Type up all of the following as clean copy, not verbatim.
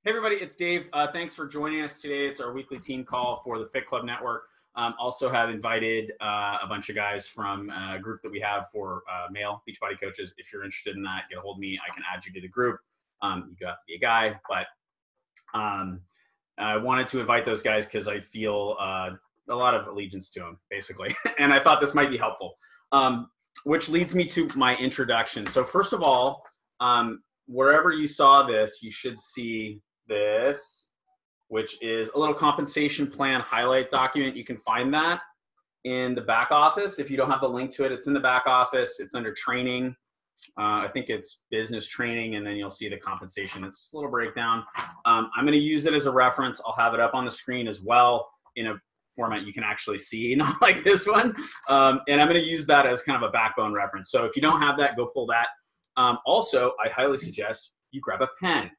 Hey everybody, it's Dave. Thanks for joining us today. It's our weekly team call for the Fit Club Network. Also have invited a bunch of guys from a group that we have for male Beachbody coaches. If you're interested in that, get a hold of me. I can add you to the group. You do have to be a guy, but I wanted to invite those guys because I feel a lot of allegiance to them, basically. And I thought this might be helpful, which leads me to my introduction. So first of all, wherever you saw this, you should see this, which is a little compensation plan highlight document. You can find that in the back office. If you don't have the link to it, it's in the back office. It's under training. I think it's business training, and then you'll see the compensation. It's just a little breakdown. I'm going to use it as a reference. I'll have it up on the screen as well in a format you can actually see, not like this one. And I'm going to use that as kind of a backbone reference. So if you don't have that, go pull that. Also, I highly suggest you grab a pen,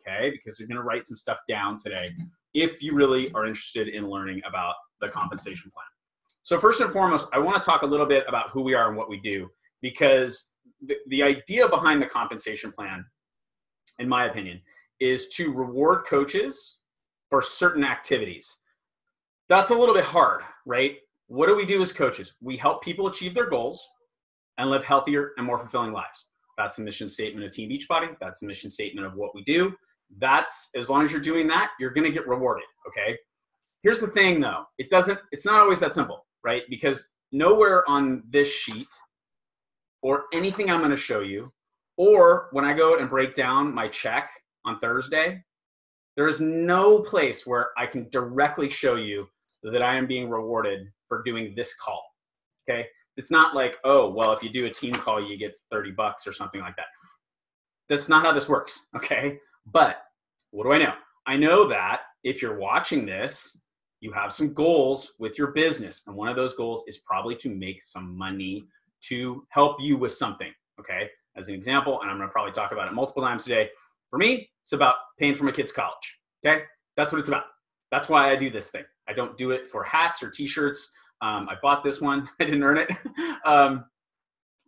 okay? Because we're going to write some stuff down today if you really are interested in learning about the compensation plan. So first and foremost, I want to talk a little bit about who we are and what we do, because the idea behind the compensation plan, in my opinion, is to reward coaches for certain activities. That's a little bit hard, right? What do we do as coaches? We help people achieve their goals and live healthier and more fulfilling lives. That's the mission statement of Team Beachbody. That's the mission statement of what we do. That's, as long as you're doing that, you're going to get rewarded, okay? Here's the thing though. It's not always that simple, right? Because nowhere on this sheet or anything I'm going to show you, or when I go and break down my check on Thursday, there is no place where I can directly show you that I am being rewarded for doing this call, okay? It's not like, oh, well, if you do a team call, you get $30 or something like that. That's not how this works, okay? But what do I know? I know that if you're watching this, you have some goals with your business. And one of those goals is probably to make some money to help you with something, okay? As an example, and I'm gonna probably talk about it multiple times today. For me, it's about paying for my kids' college, okay? That's what it's about. That's why I do this thing. I don't do it for hats or t-shirts. I bought this one, I didn't earn it,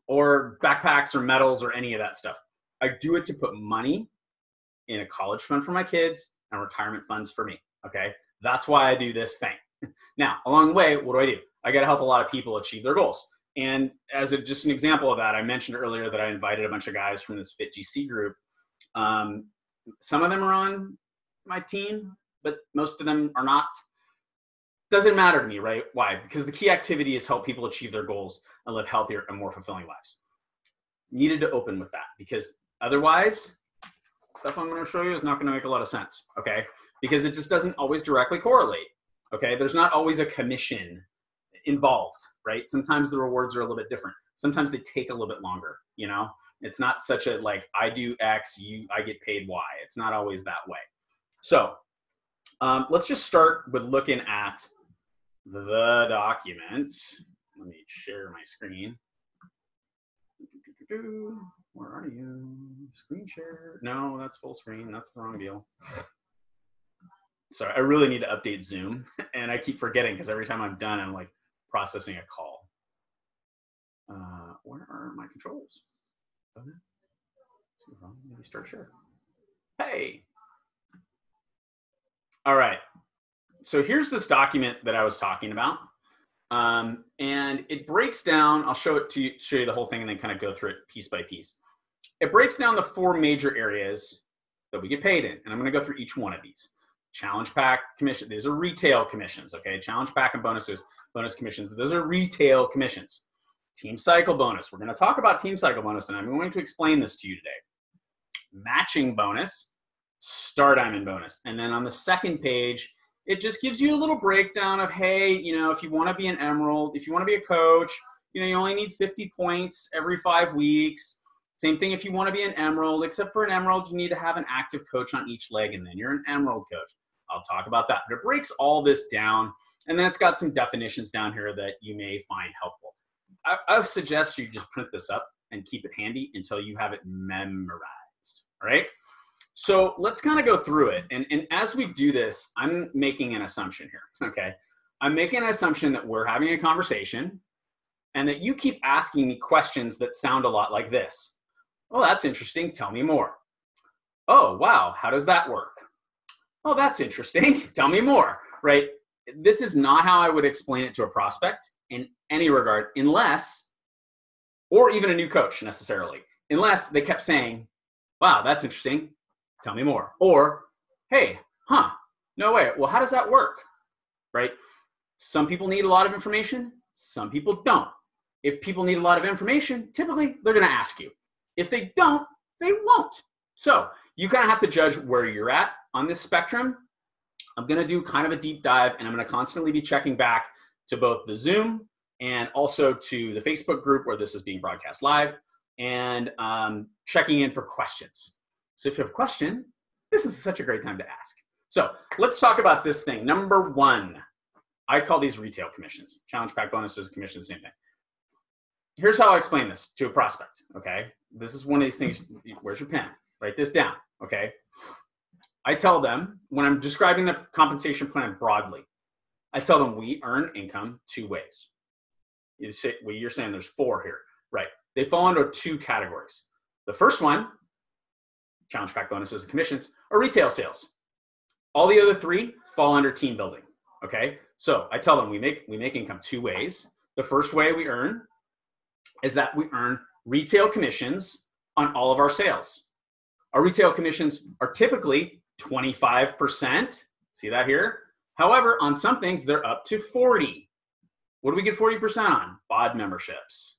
or backpacks or medals or any of that stuff. I do it to put money in a college fund for my kids and retirement funds for me, okay? That's why I do this thing. Now, along the way, what do? I gotta help a lot of people achieve their goals. And as just an example of that, I mentioned earlier that I invited a bunch of guys from this Fit GC group. Some of them are on my team, but most of them are not. Doesn't matter to me, right? Why? Because the key activity is help people achieve their goals and live healthier and more fulfilling lives. Needed to open with that, because otherwise, stuff I'm going to show you is not going to make a lot of sense, okay? Because it just doesn't always directly correlate, okay? There's not always a commission involved, right? Sometimes the rewards are a little bit different. Sometimes they take a little bit longer, you know? It's not such a, like, I do X, I get paid Y. It's not always that way. So let's just start with looking at the document. Let me share my screen. Where are you? Screen share? No, that's full screen. That's the wrong deal. Sorry, I really need to update Zoom, and I keep forgetting because every time I'm done, I'm like processing a call. Where are my controls? Okay. Maybe start share. Hey. All right. So here's this document that I was talking about. And it breaks down, I'll show you the whole thing and then kind of go through it piece by piece. It breaks down the 4 major areas that we get paid in. And I'm going to go through each one of these. Challenge pack commission. These are retail commissions, okay? Challenge pack and bonus commissions. Those are retail commissions. Team cycle bonus. We're going to talk about team cycle bonus, and I'm going to explain this to you today. Matching bonus, Star Diamond bonus. And then on the second page, it just gives you a little breakdown of, hey, you know, if you want to be an Emerald, if you want to be a coach, you know, you only need 50 points every 5 weeks. Same thing if you want to be an Emerald, except for an Emerald, you need to have an active coach on each leg, and then you're an Emerald coach. I'll talk about that. But it breaks all this down, and then it's got some definitions down here that you may find helpful. I would suggest you just print this up and keep it handy until you have it memorized, all right? So let's kind of go through it. And as we do this, I'm making an assumption here, okay? I'm making an assumption that we're having a conversation and that you keep asking me questions that sound a lot like this. Oh, that's interesting. Tell me more. Oh, wow. How does that work? Oh, that's interesting. Tell me more, right? This is not how I would explain it to a prospect in any regard, unless, or even a new coach necessarily, unless they kept saying, wow, that's interesting. Tell me more. Or, hey, no way. Well, how does that work? Right? Some people need a lot of information. Some people don't. If people need a lot of information, typically they're going to ask you. If they don't, they won't. So you kind of have to judge where you're at on this spectrum. I'm going to do kind of a deep dive, and I'm going to constantly be checking back to both the Zoom and also to the Facebook group where this is being broadcast live, and checking in for questions. So if you have a question, this is such a great time to ask. So let's talk about this thing. Number one, I call these retail commissions. Challenge pack bonuses, commissions, same thing. Here's how I explain this to a prospect, okay? This is one of these things, where's your pen? Write this down, okay? I tell them, when I'm describing the compensation plan broadly, I tell them we earn income two ways. You're saying there's four here, right? They fall into two categories. The first one, challenge pack bonuses and commissions, are retail sales. All the other three fall under team building, okay? So I tell them we make income two ways. The first way we earn is that we earn retail commissions on all of our sales. Our retail commissions are typically 25%. See that here? However, on some things, they're up to 40. What do we get 40% on? BOD memberships.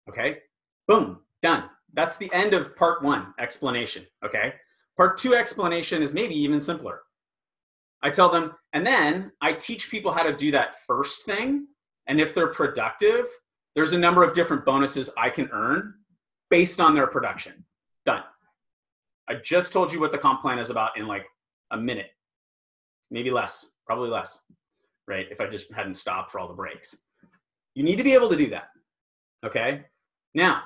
Okay, boom, done. That's the end of part one explanation, okay? Part two explanation is maybe even simpler. I tell them, and then I teach people how to do that first thing. And if they're productive, there's a number of different bonuses I can earn based on their production. Done. I just told you what the comp plan is about in like a minute, maybe less, probably less, right? If I just hadn't stopped for all the breaks. You need to be able to do that, okay? Now,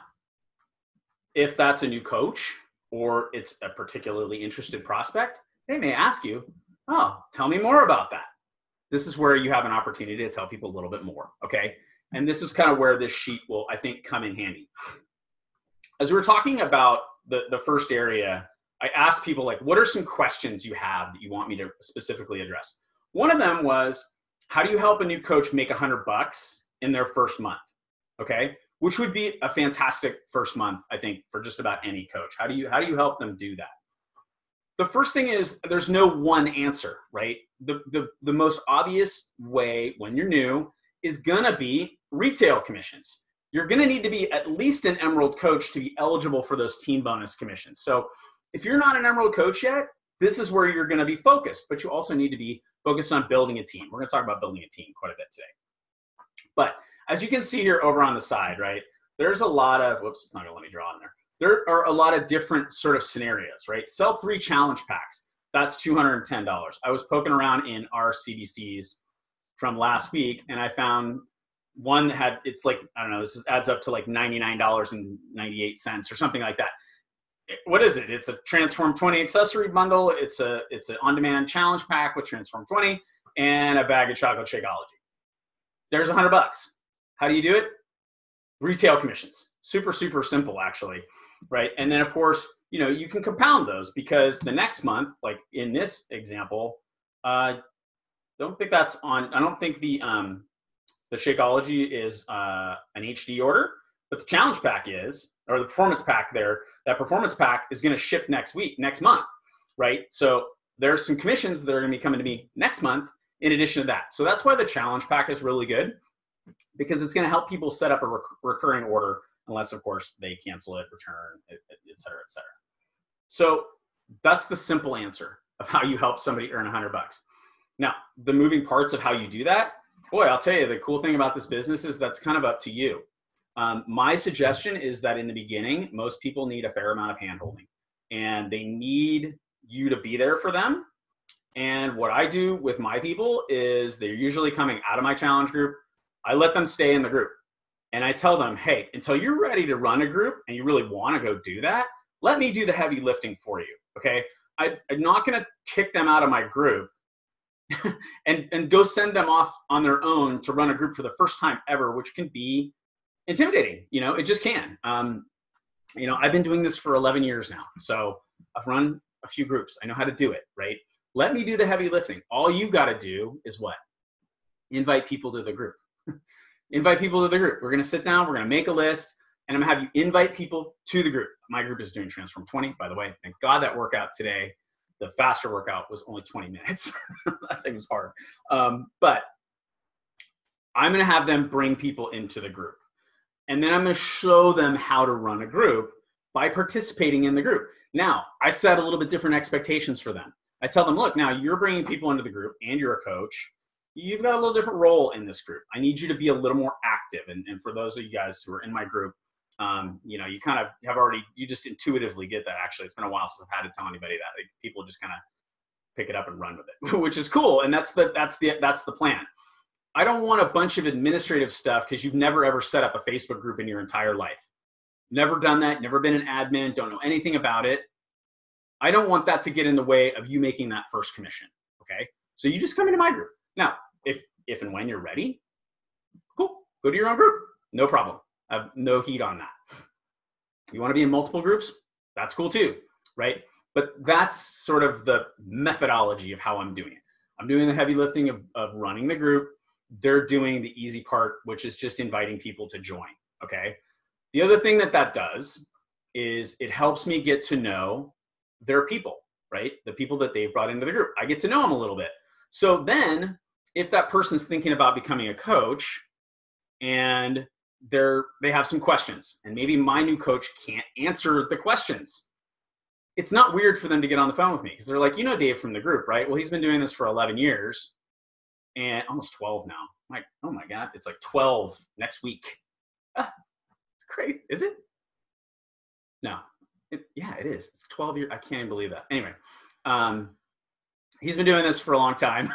if that's a new coach or it's a particularly interested prospect, they may ask you, oh, tell me more about that. This is where you have an opportunity to tell people a little bit more, okay? And this is kind of where this sheet will, I think, come in handy. As we were talking about the first area, I asked people, like, what are some questions you have that you want me to specifically address? One of them was, how do you help a new coach make $100 in their first month? Okay, which would be a fantastic first month, I think, for just about any coach. How do you help them do that? The first thing is there's no one answer, right? The most obvious way when you're new is gonna be retail commissions. You're gonna need to be at least an Emerald coach to be eligible for those team bonus commissions. So if you're not an Emerald coach yet, this is where you're gonna be focused, but you also need to be focused on building a team. We're gonna talk about building a team quite a bit today. But as you can see here over on the side, right, there's a lot of, whoops, it's not gonna let me draw in there. There are a lot of different sort of scenarios, right? Sell 3 challenge packs, that's $210. I was poking around in our CBCs from last week, and I found one that had, it's like, I don't know, this adds up to like $99.98 or something like that. What is it? It's a Transform 20 accessory bundle. It's an on-demand challenge pack with Transform 20 and a bag of chocolate Shakeology. There's $100. How do you do it? Retail commissions. Super, super simple, actually, right? And then, of course, you know, you can compound those because the next month, like in this example, I don't think the Shakeology is an HD order, but the challenge pack is, or the performance pack there, that performance pack is going to ship next month, right? So there's some commissions that are going to be coming to me next month in addition to that. So that's why the challenge pack is really good, because it's going to help people set up a recurring order, unless, of course, they cancel it, return, et cetera, et cetera. So that's the simple answer of how you help somebody earn $100. Now, the moving parts of how you do that, boy, I'll tell you, the cool thing about this business is that's kind of up to you. My suggestion is that in the beginning, most people need a fair amount of hand-holding, and they need you to be there for them. And what I do with my people is they're usually coming out of my challenge group. I let them stay in the group, and I tell them, hey, until you're ready to run a group and you really want to go do that, let me do the heavy lifting for you, okay? I'm not going to kick them out of my group and go send them off on their own to run a group for the first time ever, which can be intimidating. You know, it just can. You know, I've been doing this for 11 years now, so I've run a few groups. I know how to do it, right? Let me do the heavy lifting. All you got to do is what? Invite people to the group. Invite people to the group. We're going to sit down. We're going to make a list. And I'm going to have you invite people to the group. My group is doing Transform 20, by the way. Thank God that workout today, the faster workout, was only 20 minutes. That thing was hard. But I'm going to have them bring people into the group. And then I'm going to show them how to run a group by participating in the group. Now, I set a little bit different expectations for them. I tell them, look, now you're bringing people into the group and you're a coach. You've got a little different role in this group. I need you to be a little more active. And for those of you guys who are in my group, you know, you kind of have already, you just intuitively get that. Actually, it's been a while since I've had to tell anybody that. Like, people just kind of pick it up and run with it, which is cool. And that's the plan. I don't want a bunch of administrative stuff because you've never ever set up a Facebook group in your entire life. Never done that, never been an admin, don't know anything about it. I don't want that to get in the way of you making that first commission, okay? So you just come into my group. Now, if and when you're ready, cool, go to your own group, no problem. I have no heat on that. You wanna be in multiple groups? That's cool too, right? But that's sort of the methodology of how I'm doing it. I'm doing the heavy lifting of running the group. They're doing the easy part, which is just inviting people to join, okay? The other thing that does is it helps me get to know their people, right? The people that they've brought into the group. I get to know them a little bit. So then if that person's thinking about becoming a coach and they have some questions and maybe my new coach can't answer the questions, it's not weird for them to get on the phone with me because they're like, you know Dave from the group, right? Well, he's been doing this for 11 years and almost 12 now. I'm like, oh my God, it's like 12 next week. It's crazy. Is it? No. Yeah, it is. It's 12 years. I can't even believe that. Anyway, he's been doing this for a long time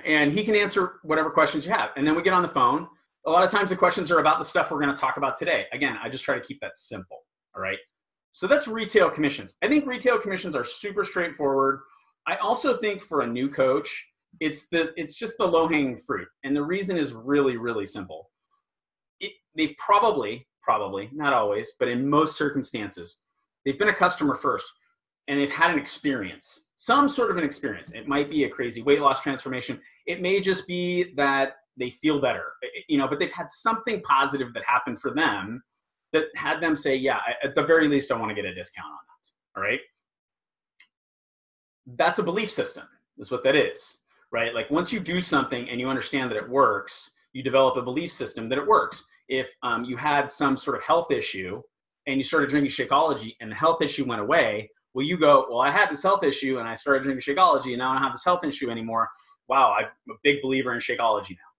and he can answer whatever questions you have. And then we get on the phone. A lot of times the questions are about the stuff we're going to talk about today. Again, I just try to keep that simple. All right. So that's retail commissions. I think retail commissions are super straightforward. I also think for a new coach, it's just the low-hanging fruit. And the reason is really, really simple. They've probably, not always, but in most circumstances, they've been a customer first and they've had an experience, some sort of an experience. It might be a crazy weight loss transformation. It may just be that they feel better, you know, but they've had something positive that happened for them that had them say, yeah, at the very least, I want to get a discount on that. All right. That's a belief system is what that is, right? Like once you do something and you understand that it works, you develop a belief system that it works. If you had some sort of health issue and you started drinking Shakeology and the health issue went away, well, you go, well, I had this health issue and I started drinking Shakeology and now I don't have this health issue anymore. Wow, I'm a big believer in Shakeology now,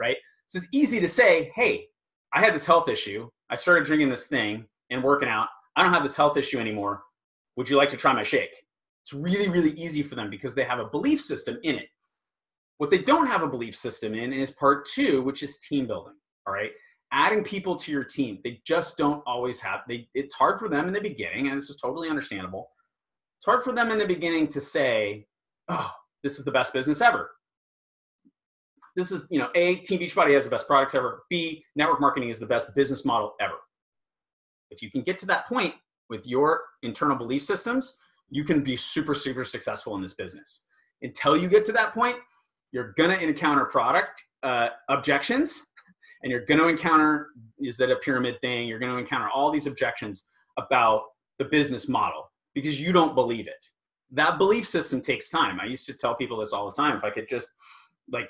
right? So it's easy to say, hey, I had this health issue. I started drinking this thing and working out. I don't have this health issue anymore. Would you like to try my shake? It's really, really easy for them because they have a belief system in it. What they don't have a belief system in is part two, which is team building, all right? Adding people to your team. They just don't always have, it's hard for them in the beginning, and this is totally understandable. It's hard for them in the beginning to say, oh, this is the best business ever. This is, you know, A, Team Beachbody has the best products ever. B, network marketing is the best business model ever. If you can get to that point with your internal belief systems, you can be super, super successful in this business. Until you get to that point, you're going to encounter product objections, and you're going to encounter, is that a pyramid thing? You're going to encounter all these objections about the business model because you don't believe it. That belief system takes time. I used to tell people this all the time. If I could just, you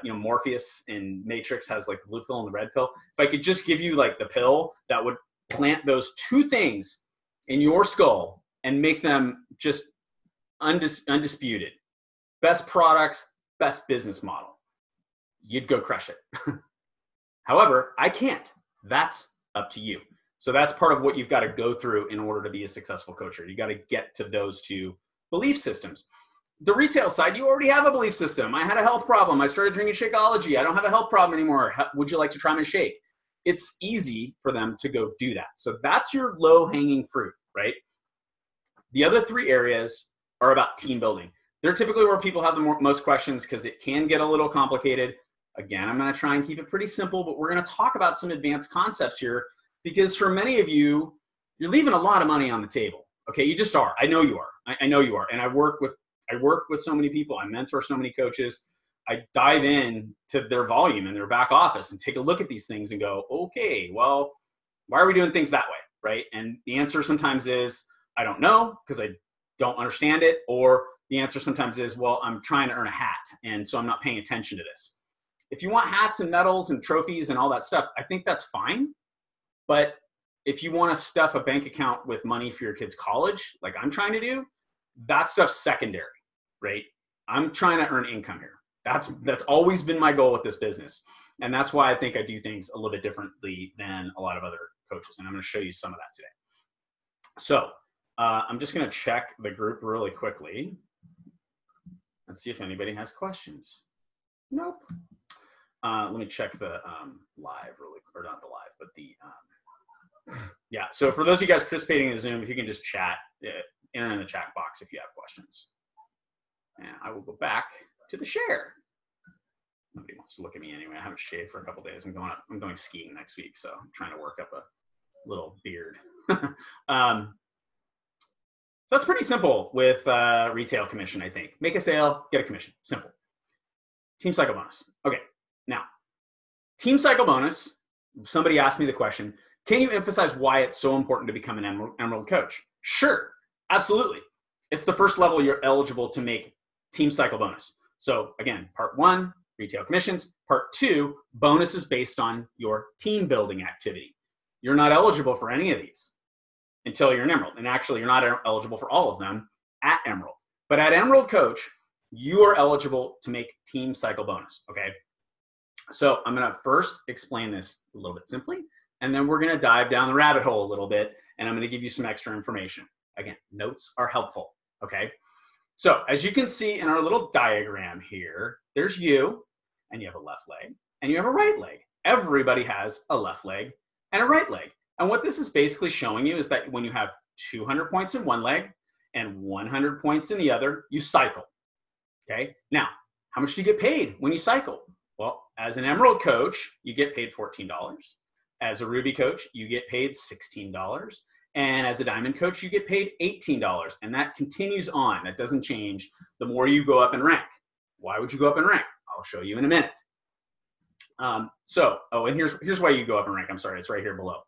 know, Morpheus in Matrix has like the blue pill and the red pill. If I could just give you like the pill that would plant those two things in your skull and make them just undisputed. Best products, best business model. You'd go crush it. However, I can't. That's up to you. So that's part of what you've got to go through in order to be a successful coacher. You got to get to those two belief systems. The retail side, you already have a belief system. I had a health problem. I started drinking Shakeology. I don't have a health problem anymore. Would you like to try my shake? It's easy for them to go do that. So that's your low-hanging fruit, right? The other three areas are about team building. They're typically where people have the most questions because it can get a little complicated. Again, I'm going to try and keep it pretty simple, but we're going to talk about some advanced concepts here because for many of you, you're leaving a lot of money on the table. Okay, you just are. I know you are. I know you are. And I work with I work with so many people. I mentor so many coaches. I dive in to their volume and their back office and take a look at these things and go, okay, well, why are we doing things that way, right? And the answer sometimes is, I don't know because I don't understand it. Or the answer sometimes is, well, I'm trying to earn a hat, and so I'm not paying attention to this. If you want hats and medals and trophies and all that stuff, I think that's fine. But if you want to stuff a bank account with money for your kid's college, like I'm trying to do, that stuff's secondary, right? I'm trying to earn income here. That's always been my goal with this business. And that's why I think I do things a little bit differently than a lot of other coaches. And I'm going to show you some of that today. So I'm just going to check the group really quickly and see if anybody has questions. Nope. Let me check the live really, or not the live, but the, yeah. So for those of you guys participating in Zoom, if you can just chat, enter in the chat box if you have questions. And I will go back to the share. Nobody wants to look at me anyway. I haven't shaved for a couple days. I'm going skiing next week, so I'm trying to work up a little beard. So that's pretty simple with retail commission, I think. Make a sale, get a commission. Simple. Team cycle bonus. Okay, now, team cycle bonus, somebody asked me the question, can you emphasize why it's so important to become an Emerald coach? Sure, absolutely. It's the first level you're eligible to make team cycle bonus. So again, part 1, retail commissions. Part 2, bonuses based on your team building activity. You're not eligible for any of these until you're an Emerald. And actually, you're not eligible for all of them at Emerald. But at Emerald Coach, you are eligible to make team cycle bonus, okay? So I'm gonna first explain this a little bit simply, and then we're gonna dive down the rabbit hole a little bit, and I'm gonna give you some extra information. Again, notes are helpful, okay? So as you can see in our little diagram here, there's you, and you have a left leg, and you have a right leg. Everybody has a left leg and a right leg. And what this is basically showing you is that when you have 200 points in one leg and 100 points in the other, you cycle, okay? Now, how much do you get paid when you cycle? Well, as an Emerald coach, you get paid $14. As a Ruby coach, you get paid $16. And as a Diamond coach, you get paid $18. And that continues on. That doesn't change the more you go up in rank. Why would you go up in rank? I'll show you in a minute. And here's why you go up in rank. I'm sorry, it's right here below.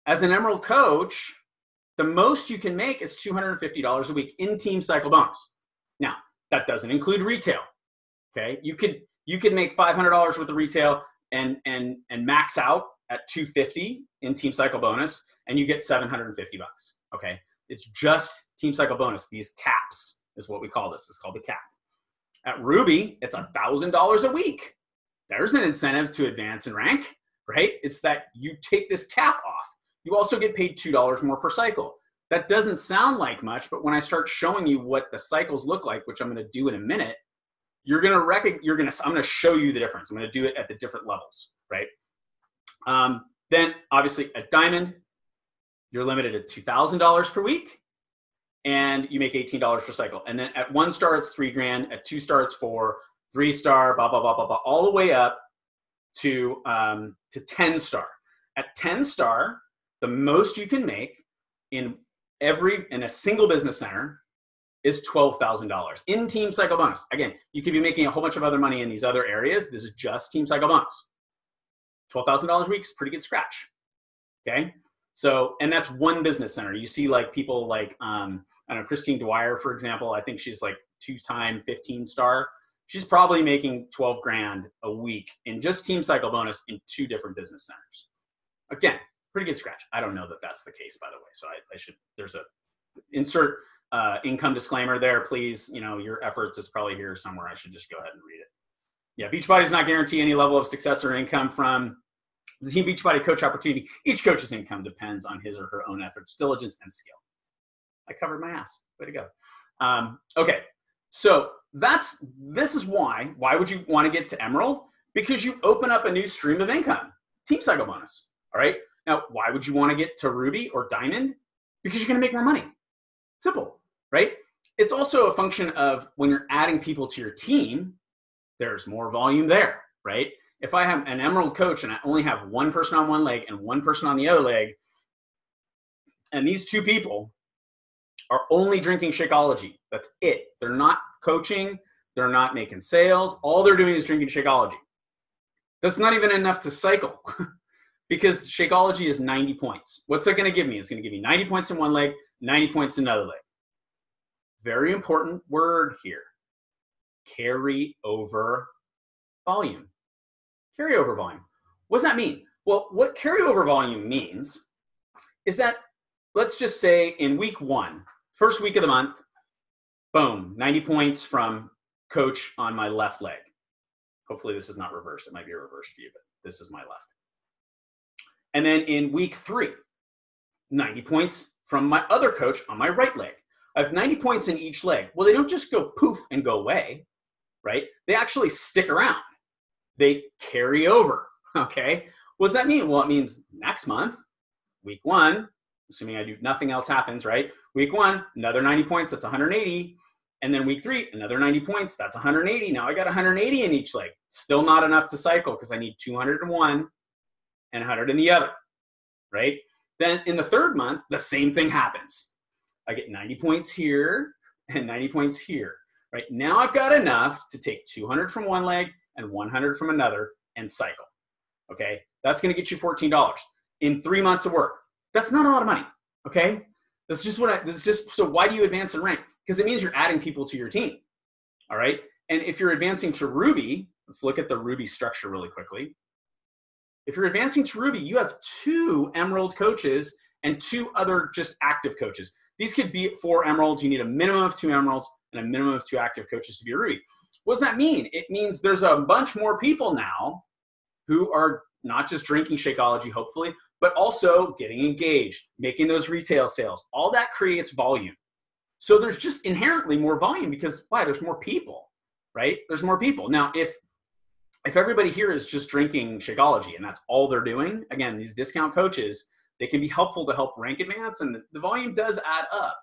As an Emerald coach, the most you can make is $250 a week in team cycle bonus. Now, that doesn't include retail, okay? You could make $500 worth of retail and max out at $250 in team cycle bonus, and you get $750, okay? It's just team cycle bonus. These caps is what we call this. It's called the cap. At Ruby, it's $1,000 a week. There's an incentive to advance in rank, right? It's that you take this cap off. You also get paid $2 more per cycle. That doesn't sound like much, but when I start showing you what the cycles look like, which I'm gonna do in a minute, I'm gonna show you the difference. I'm gonna do it at the different levels, right? Then obviously at Diamond, you're limited at $2,000 per week, and you make $18 per cycle. And then at 1 star, it's $3,000. At 2 star, it's 4. 3 star, blah blah blah blah blah, all the way up to 10 star. At 10 star, the most you can make in a single business center is $12,000 in team cycle bonus. Again, you could be making a whole bunch of other money in these other areas. This is just team cycle bonus. $12,000 a week is pretty good scratch. Okay, so and that's one business center. You see like people like I don't know, Christine Dwyer, for example. I think she's like 2-time 15 star. She's probably making $12,000 a week in just team cycle bonus in 2 different business centers. Again, pretty good scratch. I don't know that that's the case, by the way. So I should, there's a insert income disclaimer there, please. You know, your efforts is probably here somewhere. I should just go ahead and read it. Yeah, Beachbody does not guarantee any level of success or income from the Team Beachbody coach opportunity. Each coach's income depends on his or her own efforts, diligence, and skill. I covered my ass. Way to go. Okay, so this is why would you want to get to Emerald? Because you open up a new stream of income, team cycle bonus. All right. Now, why would you want to get to Ruby or Diamond? Because you're going to make more money. Simple, right? It's also a function of when you're adding people to your team, there's more volume there, right? If I have an Emerald coach and I only have one person on one leg and one person on the other leg, and these 2 people are only drinking Shakeology. That's it. They're not coaching. They're not making sales. All they're doing is drinking Shakeology. That's not even enough to cycle because Shakeology is 90 points. What's it going to give me? It's going to give me 90 points in one leg, 90 points in another leg. Very important word here. Carry over volume. Carry over volume. What does that mean? Well, what carryover volume means is that, let's just say in week 1, first week of the month, boom, 90 points from coach on my left leg. Hopefully this is not reversed. It might be reversed for you, but this is my left. And then in week 3, 90 points from my other coach on my right leg. I have 90 points in each leg. Well, they don't just go poof and go away, right? They actually stick around. They carry over, okay? What does that mean? Well, it means next month, week 1, assuming I do nothing else happens, right? Week 1, another 90 points, that's 180. And then week 3, another 90 points, that's 180. Now I got 180 in each leg. Still not enough to cycle because I need 200 in one and 100 in the other, right? Then in the 3rd month, the same thing happens. I get 90 points here and 90 points here, right? Now I've got enough to take 200 from one leg and 100 from another and cycle, okay? That's gonna get you $14 in 3 months of work. That's not a lot of money, okay? That's just so why do you advance in rank? Because it means you're adding people to your team, all right? And if you're advancing to Ruby, let's look at the Ruby structure really quickly. If you're advancing to Ruby, you have 2 Emerald coaches and 2 other just active coaches. These could be 4 Emeralds. You need a minimum of 2 Emeralds and a minimum of 2 active coaches to be a Ruby. What does that mean? It means there's a bunch more people now who are not just drinking Shakeology, hopefully, but also getting engaged, making those retail sales. All that creates volume. So there's just inherently more volume because why? There's more people, right? There's more people. Now, if everybody here is just drinking Shakeology and that's all they're doing, again, these discount coaches, they can be helpful to help rank advance and the volume does add up.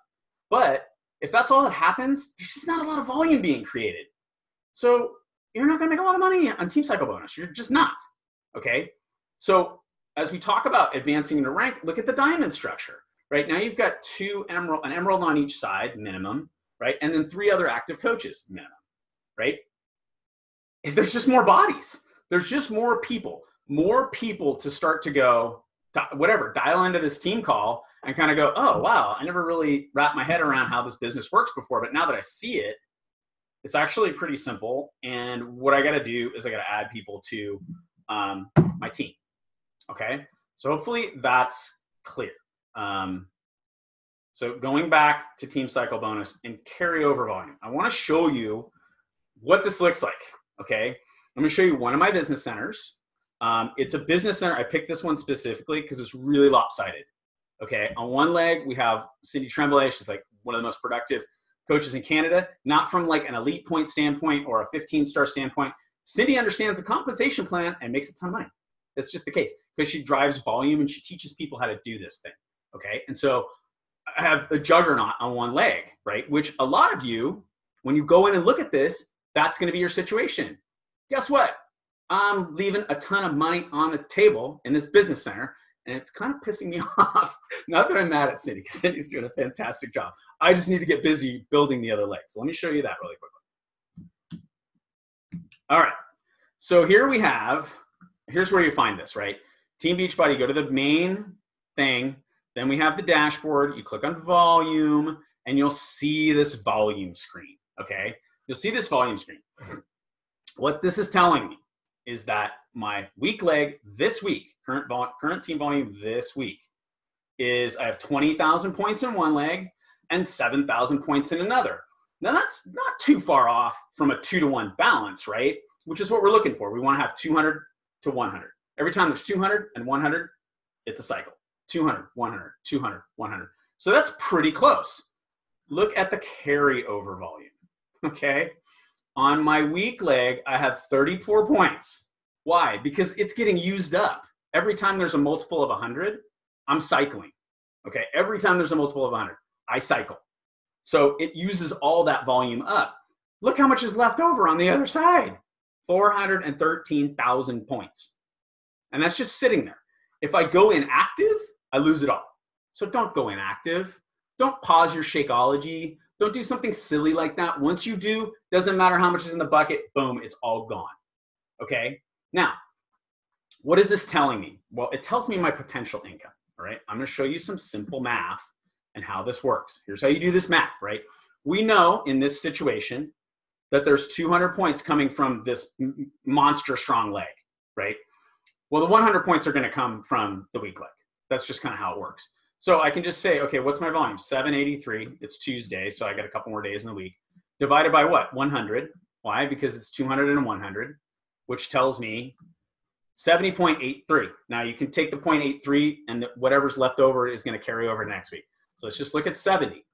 But if that's all that happens, there's just not a lot of volume being created. So you're not gonna make a lot of money on Team Cycle Bonus. You're just not, okay? So as we talk about advancing into rank, look at the diamond structure, right? Now you've got an emerald on each side, minimum, right? And then 3 other active coaches, minimum, right? There's just more bodies. There's just more people to start to go, dial into this team call and kind of go, oh, wow, I never really wrapped my head around how this business works before, but now that I see it, it's actually pretty simple. And what I got to do is I got to add people to my team. Okay. So hopefully that's clear. So going back to Team Cycle Bonus and carryover volume, I want to show you what this looks like. Okay. I'm going to show you one of my business centers. It's a business center. I picked this one specifically because it's really lopsided. Okay. On one leg, we have Cindy Tremblay. She's like one of the most productive coaches in Canada, not from like an elite point standpoint or a 15-star standpoint. Cindy understands the compensation plan and makes a ton of money. That's just the case because she drives volume and she teaches people how to do this thing. Okay. And so I have a juggernaut on one leg, right? Which a lot of you, when you go in and look at this, that's going to be your situation. Guess what? I'm leaving a ton of money on the table in this business center, and it's kind of pissing me off. Not that I'm mad at Cindy, because Cindy's doing a fantastic job. I just need to get busy building the other legs. So let me show you that really quickly. All right. So here we have, here's where you find this, right? Team Beachbody, go to the main thing. Then we have the dashboard. You click on volume, and you'll see this volume screen, okay? You'll see this volume screen. What this is telling me is that my weak leg this week, current team volume this week, is I have 20,000 points in one leg and 7,000 points in another. Now that's not too far off from a 2-to-1 balance, right? Which is what we're looking for. We want to have 200 to 100. Every time there's 200 and 100, it's a cycle. 200, 100, 200, 100. So that's pretty close. Look at the carryover volume, okay? On my weak leg, I have 34 points. Why? Because it's getting used up. Every time there's a multiple of 100, I'm cycling, okay? Every time there's a multiple of 100, I cycle. So it uses all that volume up. Look how much is left over on the other side. 413,000 points. And that's just sitting there. If I go inactive, I lose it all. So don't go inactive. Don't pause your Shakeology. Don't do something silly like that. Once you do, doesn't matter how much is in the bucket, boom, it's all gone. Okay? Now, what is this telling me? Well, it tells me my potential income, all right? I'm gonna show you some simple math and how this works. Here's how you do this math, right? We know in this situation that there's 200 points coming from this monster strong leg, right? Well, the 100 points are gonna come from the weak leg. That's just kind of how it works. So I can just say, okay, what's my volume? 783. It's Tuesday, so I got a couple more days in the week. Divided by what? 100. Why? Because it's 200 and 100, which tells me 70.83. Now you can take the 0.83 and whatever's left over is going to carry over next week. So let's just look at 70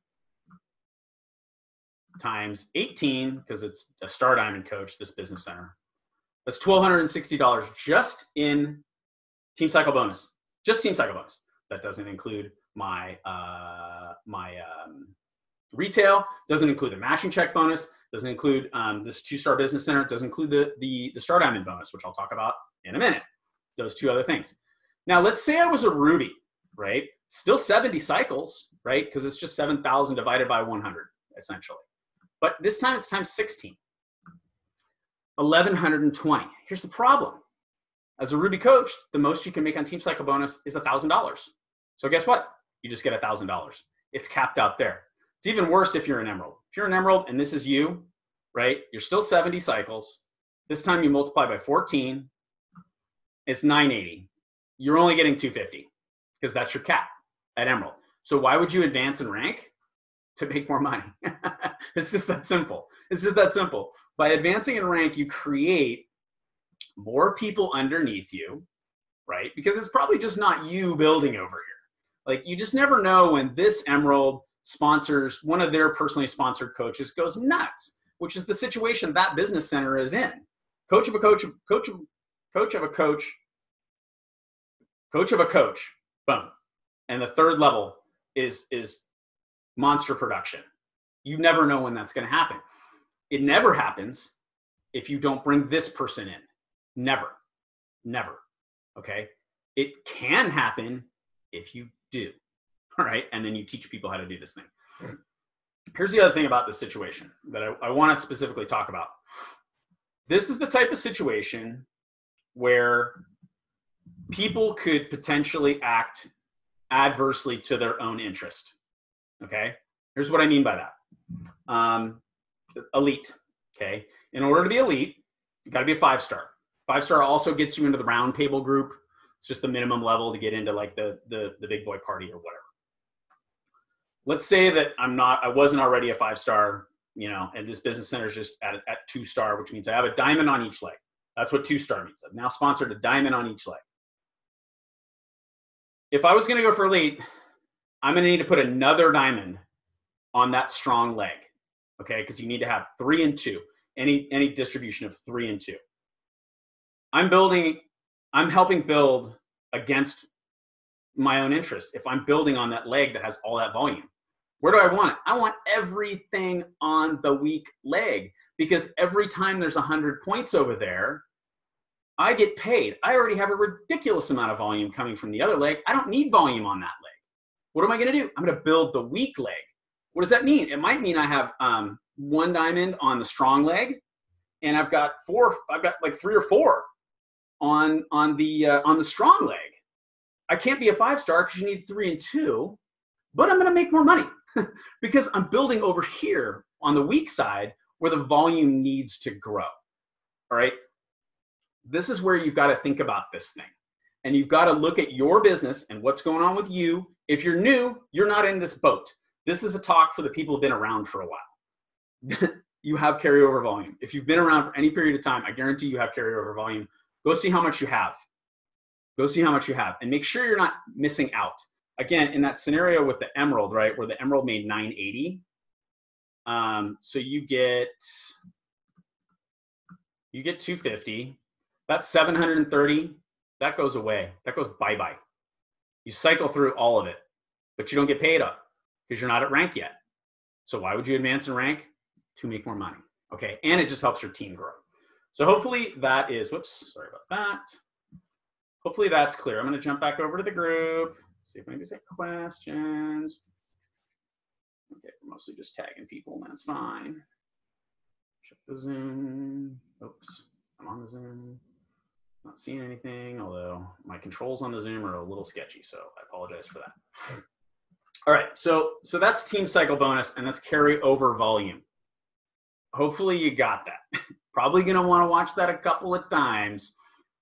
times 18, because it's a Star Diamond coach, this business center. That's $1,260 just in Team Cycle bonus. Just Team Cycle bonus. That doesn't include my retail, doesn't include the matching check bonus, doesn't include this 2-star business center, doesn't include the Star Diamond bonus, which I'll talk about in a minute. Those two other things. Now, let's say I was a Ruby, right? Still 70 cycles, right? Because it's just 7,000 divided by 100, essentially. But this time it's times 16. 1,120. Here's the problem. As a Ruby coach, the most you can make on Team Cycle bonus is $1,000. So guess what? You just get $1,000. It's capped out there. It's even worse if you're an Emerald. If you're an Emerald and this is you, right? You're still 70 cycles. This time you multiply by 14. It's 980. You're only getting 250 because that's your cap at Emerald. So why would you advance in rank? To make more money. It's just that simple. It's just that simple. By advancing in rank, you create more people underneath you, right? Because it's probably just not you building over here. Like, you just never know when this Emerald sponsors, one of their personally sponsored coaches goes nuts, which is the situation that business center is in. Coach of a coach, coach of a coach, boom. And the third level is monster production. You never know when that's going to happen. It never happens if you don't bring this person in. Never. Never. Okay? It can happen if you do. All right? And then you teach people how to do this thing. Here's the other thing about this situation that I want to specifically talk about. This is the type of situation where people could potentially act adversely to their own interest. Okay? Here's what I mean by that. Elite. Okay? In order to be elite, you got to be a 5-star. 5-star also gets you into the round table group. It's just the minimum level to get into like the big boy party or whatever. Let's say that I wasn't already a 5-star, you know, and this business center is just at 2-star, which means I have a diamond on each leg. That's what 2-star means. I've now sponsored a diamond on each leg. If I was going to go for elite, I'm going to need to put another diamond on that strong leg, okay? Because you need to have 3 and 2, any distribution of 3 and 2. I'm helping build against my own interest if I'm building on that leg that has all that volume. Where do I want it? I want everything on the weak leg, because every time there's 100 points over there, I get paid. I already have a ridiculous amount of volume coming from the other leg. I don't need volume on that leg. What am I going to do? I'm going to build the weak leg. What does that mean? It might mean I have 1 diamond on the strong leg, and I've got like 3 or 4 on the strong leg. I can't be a 5-star because you need 3 and 2, but I'm going to make more money because I'm building over here on the weak side where the volume needs to grow. All right. This is where you've got to think about this thing, and you've got to look at your business and what's going on with you. If you're new, you're not in this boat. This is a talk for the people who've been around for a while. You have carryover volume. If you've been around for any period of time, I guarantee you have carryover volume. Go see how much you have. Go see how much you have and make sure you're not missing out. Again, in that scenario with the Emerald, right, where the Emerald made 980. So you get 250. That's 730. That goes away. That goes bye-bye. You cycle through all of it, but you don't get paid up because you're not at rank yet. So why would you advance in rank? To make more money. Okay, and it just helps your team grow. So hopefully that is, whoops, sorry about that. Hopefully that's clear. I'm going to jump back over to the group, see if we can get questions. mostly just tagging people, and that's fine. Check the Zoom. Oops, I'm on the Zoom. Not seeing anything, although my controls on the Zoom are a little sketchy, so I apologize for that. All right, so that's team cycle bonus, and that's carry over volume. Hopefully you got that. Probably gonna wanna watch that a couple of times,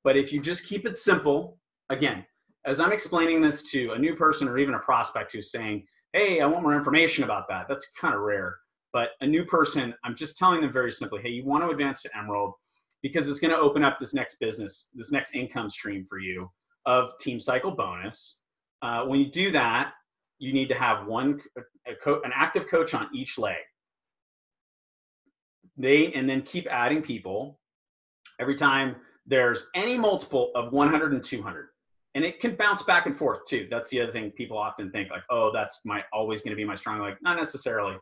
but if you just keep it simple, again, as I'm explaining this to a new person or even a prospect who's saying, hey, I want more information about that, that's kind of rare. But a new person, I'm just telling them very simply, hey, you want to advance to Emerald because it's going to open up this next business, this next income stream for you of team cycle bonus. When you do that, you need to have an active coach on each leg. And then keep adding people every time there's any multiple of 100 and 200. And it can bounce back and forth too. That's the other thing people often think, like, oh, that's always going to be my strong leg. Not necessarily.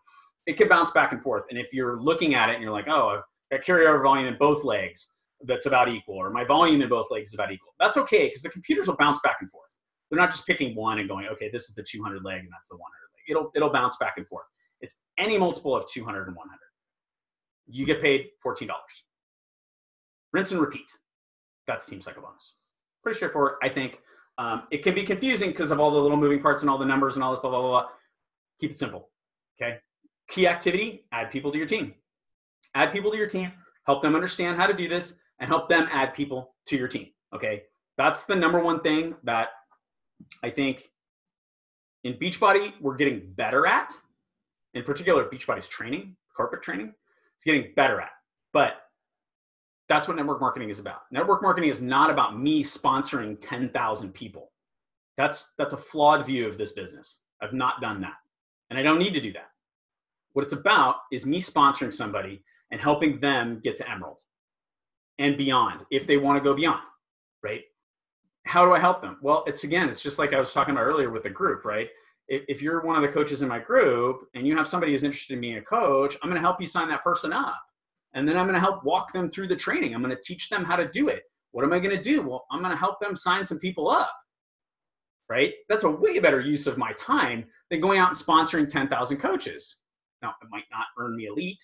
It can bounce back and forth. And if you're looking at it and you're like, oh, I got carryover volume in both legs that's about equal, or my volume in both legs is about equal, that's okay, because the computers will bounce back and forth. They're not just picking one and going, okay, this is the 200 leg and that's the 100 leg. It'll bounce back and forth. It's any multiple of 200 and 100. You get paid $14. Rinse and repeat. That's team cycle bonus. Pretty straightforward, I think. It can be confusing because of all the little moving parts and all the numbers and all this blah, blah, blah, blah. Keep it simple, okay? Key activity, add people to your team. Add people to your team, help them understand how to do this, and help them add people to your team, okay? That's the number one thing that I think in Beachbody we're getting better at. In particular, Beachbody's training, corporate training, it's getting better at. But that's what network marketing is about. Network marketing is not about me sponsoring 10,000 people. That's a flawed view of this business. I've not done that, and I don't need to do that. What it's about is me sponsoring somebody and helping them get to Emerald and beyond if they want to go beyond, right? How do I help them? Well, it's just like I was talking about earlier with the group, right? If you're one of the coaches in my group and you have somebody who's interested in being a coach, I'm going to help you sign that person up. And then I'm going to help walk them through the training. I'm going to teach them how to do it. What am I going to do? Well, I'm going to help them sign some people up, right? That's a way better use of my time than going out and sponsoring 10,000 coaches. Now, it might not earn me elite,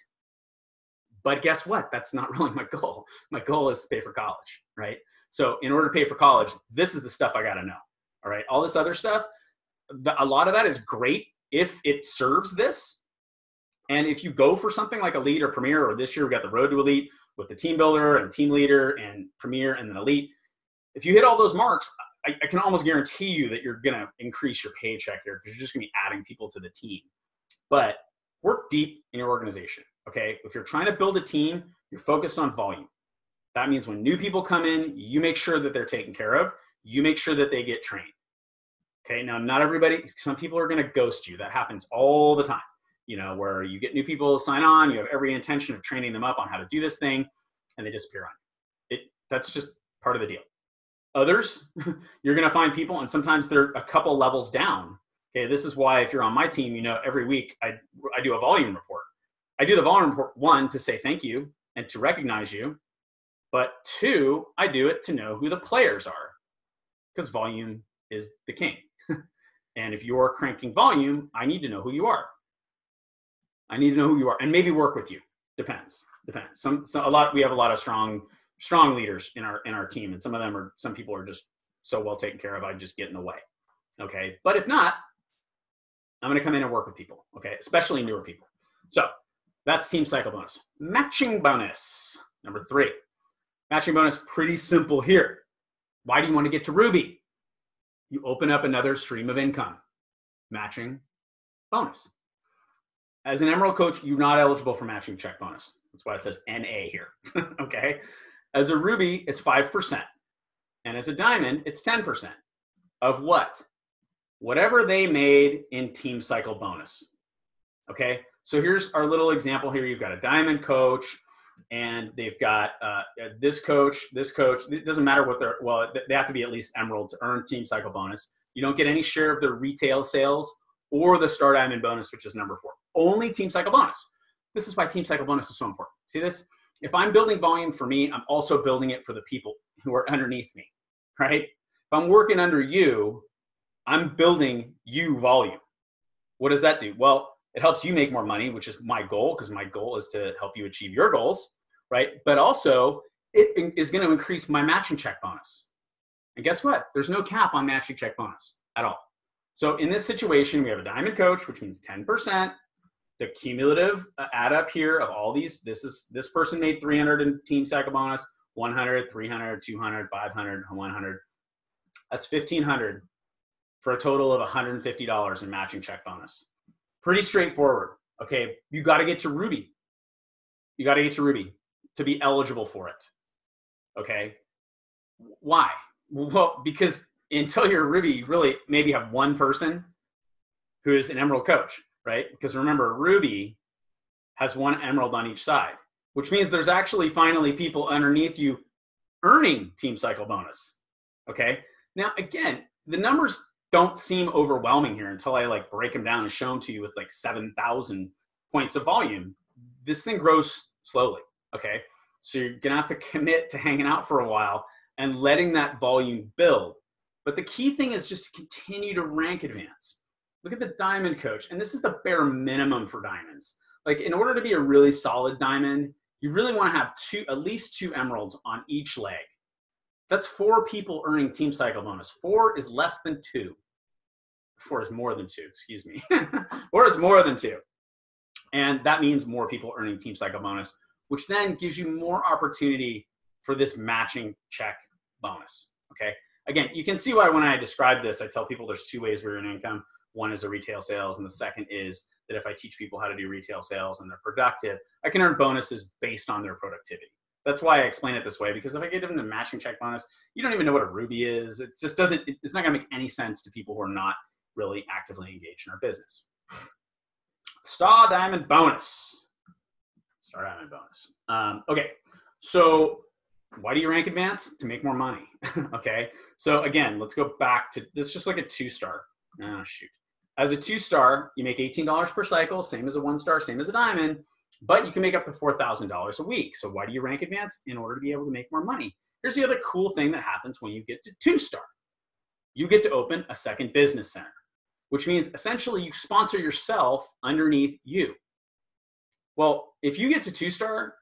but guess what? That's not really my goal. My goal is to pay for college, right? So in order to pay for college, this is the stuff I got to know, all right? All this other stuff, a lot of that is great if it serves this. And if you go for something like Elite or Premier, or this year we got the Road to Elite with the Team Builder and Team Leader and Premier and then Elite, if you hit all those marks, I can almost guarantee you that you're going to increase your paycheck here because you're just going to be adding people to the team. But work deep in your organization, okay? If you're trying to build a team, you're focused on volume. That means when new people come in, you make sure that they're taken care of. You make sure that they get trained, okay? Now, not everybody, some people are going to ghost you. That happens all the time, you know, where you get new people sign on, you have every intention of training them up on how to do this thing, and they disappear on you. That's just part of the deal. Others, you're going to find people, and sometimes they're a couple levels down. Okay, this is why if you're on my team, you know, every week I do a volume report. I do the volume report, one, to say thank you and to recognize you, but two, I do it to know who the players are, because volume is the king. And if you're cranking volume, I need to know who you are. I need to know who you are, and maybe work with you. Depends. We have a lot of strong leaders in our team, and some people are just so well taken care of, I just get in the way. Okay, but if not, I'm going to come in and work with people, okay, especially newer people. So that's team cycle bonus. Matching bonus, number 3. Matching bonus, pretty simple here. Why do you want to get to Ruby? You open up another stream of income. Matching bonus. As an Emerald coach, you're not eligible for matching check bonus. That's why it says NA here, okay? As a Ruby, it's 5%. And as a Diamond, it's 10%. Of what? Whatever they made in team cycle bonus, okay? So here's our little example here. You've got a Diamond coach, and they've got this coach. It doesn't matter what they have to be at least Emerald to earn team cycle bonus. You don't get any share of their retail sales or the Star Diamond bonus, which is number 4. Only team cycle bonus. This is why team cycle bonus is so important. See this? If I'm building volume for me, I'm also building it for the people who are underneath me, right? If I'm working under you, I'm building you volume. What does that do? Well, It helps you make more money, which is my goal, because my goal is to help you achieve your goals, right? But also, it is going to increase my matching check bonus. And guess what? There's no cap on matching check bonus at all. So in this situation, we have a diamond coach, which means 10%. The cumulative add up here of all these, this person made 300 in team cycle bonus, 100, 300, 200, 500, 100. That's 1,500 for a total of $150 in matching check bonus. Pretty straightforward. Okay, you got to get to Ruby. You got to get to Ruby to be eligible for it. Okay, why? Well, because until you're Ruby, you really maybe have one person who is an Emerald coach, right? Because remember, Ruby has one Emerald on each side, which means there's actually finally people underneath you earning team cycle bonus. Okay, now again, the numbers don't seem overwhelming here until I like break them down and show them to you with like 7,000 points of volume. This thing grows slowly, okay? So you're gonna have to commit to hanging out for a while and letting that volume build. But the key thing is just to continue to rank advance. Look at the diamond coach, and this is the bare minimum for diamonds. Like in order to be a really solid diamond, you really wanna have at least two emeralds on each leg. That's 4 people earning team cycle bonus. 4 is less than 2. 4 is more than 2, excuse me. 4 is more than 2. And that means more people earning team cycle bonus, which then gives you more opportunity for this matching check bonus, okay? Again, you can see why when I describe this, I tell people there's 2 ways we earn income. One is a retail sales, and the second is that if I teach people how to do retail sales and they're productive, I can earn bonuses based on their productivity. That's why I explain it this way, because if I give them the matching check bonus, you don't even know what a Ruby is. It just doesn't, it's not gonna make any sense to people who are not really actively engaged in our business. Star Diamond bonus. Star Diamond bonus. Okay, so why do you rank advance? To make more money, okay? So again, let's go back to, this just like a 2-star. Oh, shoot. As a 2-star, you make $18 per cycle, same as a 1-star, same as a diamond, but you can make up to $4,000 a week. So why do you rank advance? In order to be able to make more money. Here's the other cool thing that happens when you get to 2-star. You get to open a second business center, which means essentially you sponsor yourself underneath you. Well, if you get to 2-star,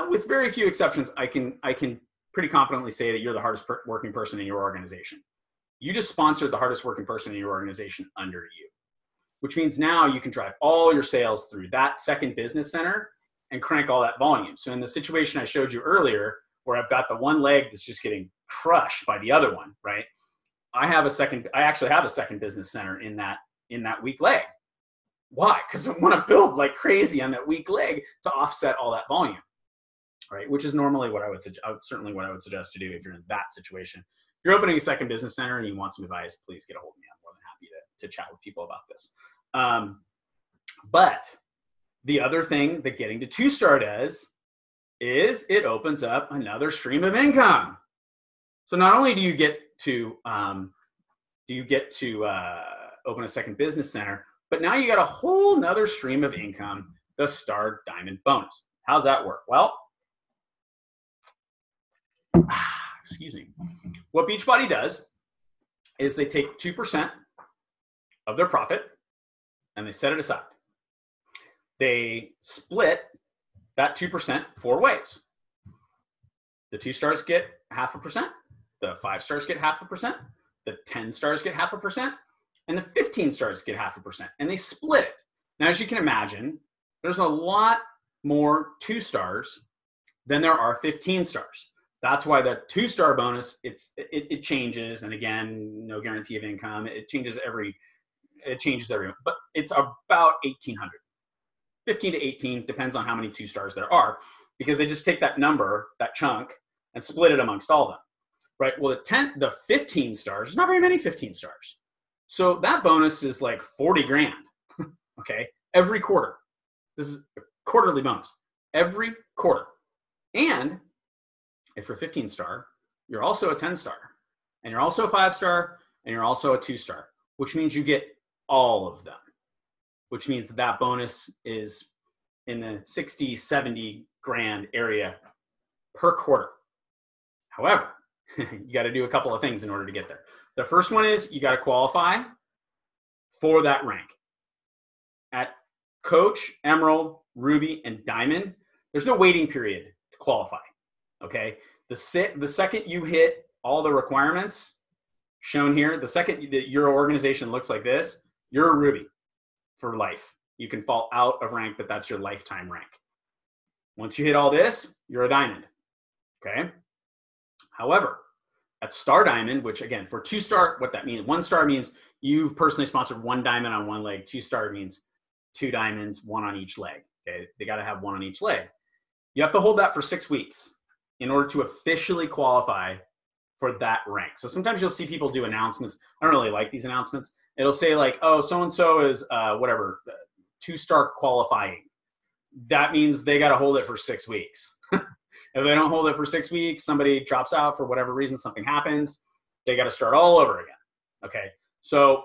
with very few exceptions, I can pretty confidently say that you're the hardest working person in your organization. You just sponsored the hardest working person in your organization under you, which means now you can drive all your sales through that second business center and crank all that volume. So in the situation I showed you earlier, where I've got the one leg that's just getting crushed by the other one, right? I actually have a second business center in that weak leg. Why? Because I want to build like crazy on that weak leg to offset all that volume, right? Which is normally what certainly what I would suggest to do if you're in that situation. If you're opening a second business center and you want some advice, please get a hold of me. I'm more than happy to chat with people about this. But the other thing that getting to 2-star does is it opens up another stream of income. So not only do you get to open a second business center, but now you got a whole nother stream of income, the Star Diamond bonus. How's that work? Well, excuse me. What Beachbody does is they take 2% of their profit and they set it aside. They split that 2% 4 ways. The 2-stars get 0.5%, the 5-stars get 0.5%, the 10-stars get 0.5%, and the 15-stars get 0.5%, and they split it. Now, as you can imagine, there's a lot more 2-stars than there are 15-stars. That's why the 2-star bonus, it changes, and again, no guarantee of income. It changes every month, but it's about 1,800. 15 to 18, depends on how many 2-stars there are, because they just take that number, that chunk, and split it amongst all of them, right? Well, the 15 stars, there's not very many 15 stars. So that bonus is like 40 grand, okay? Every quarter. This is a quarterly bonus, every quarter. And if you're 15-star, you're also a 10-star, and you're also a 5-star, and you're also a 2-star, which means you get all of them, which means that bonus is in the 60, 70 grand area per quarter. However, you got to do a couple of things in order to get there. The first one is you got to qualify for that rank. at Coach, Emerald, Ruby, and Diamond, there's no waiting period to qualify. Okay. The second you hit all the requirements shown here, the second that your organization looks like this, you're a Ruby for life. You can fall out of rank, but that's your lifetime rank. Once you hit all this, you're a Diamond. Okay. However, at Star Diamond, which again, for 2-star, what that means, 1 star means you've personally sponsored 1 diamond on 1 leg. 2-star means 2 diamonds, 1 on each leg. Okay. They got to have 1 on each leg. You have to hold that for 6 weeks in order to officially qualify for that rank. So sometimes you'll see people do announcements. I don't really like these announcements. It'll say like, oh, so-and-so is whatever, 2-star qualifying. That means they got to hold it for 6 weeks. If they don't hold it for 6 weeks, somebody drops out for whatever reason, something happens, they got to start all over again. Okay. So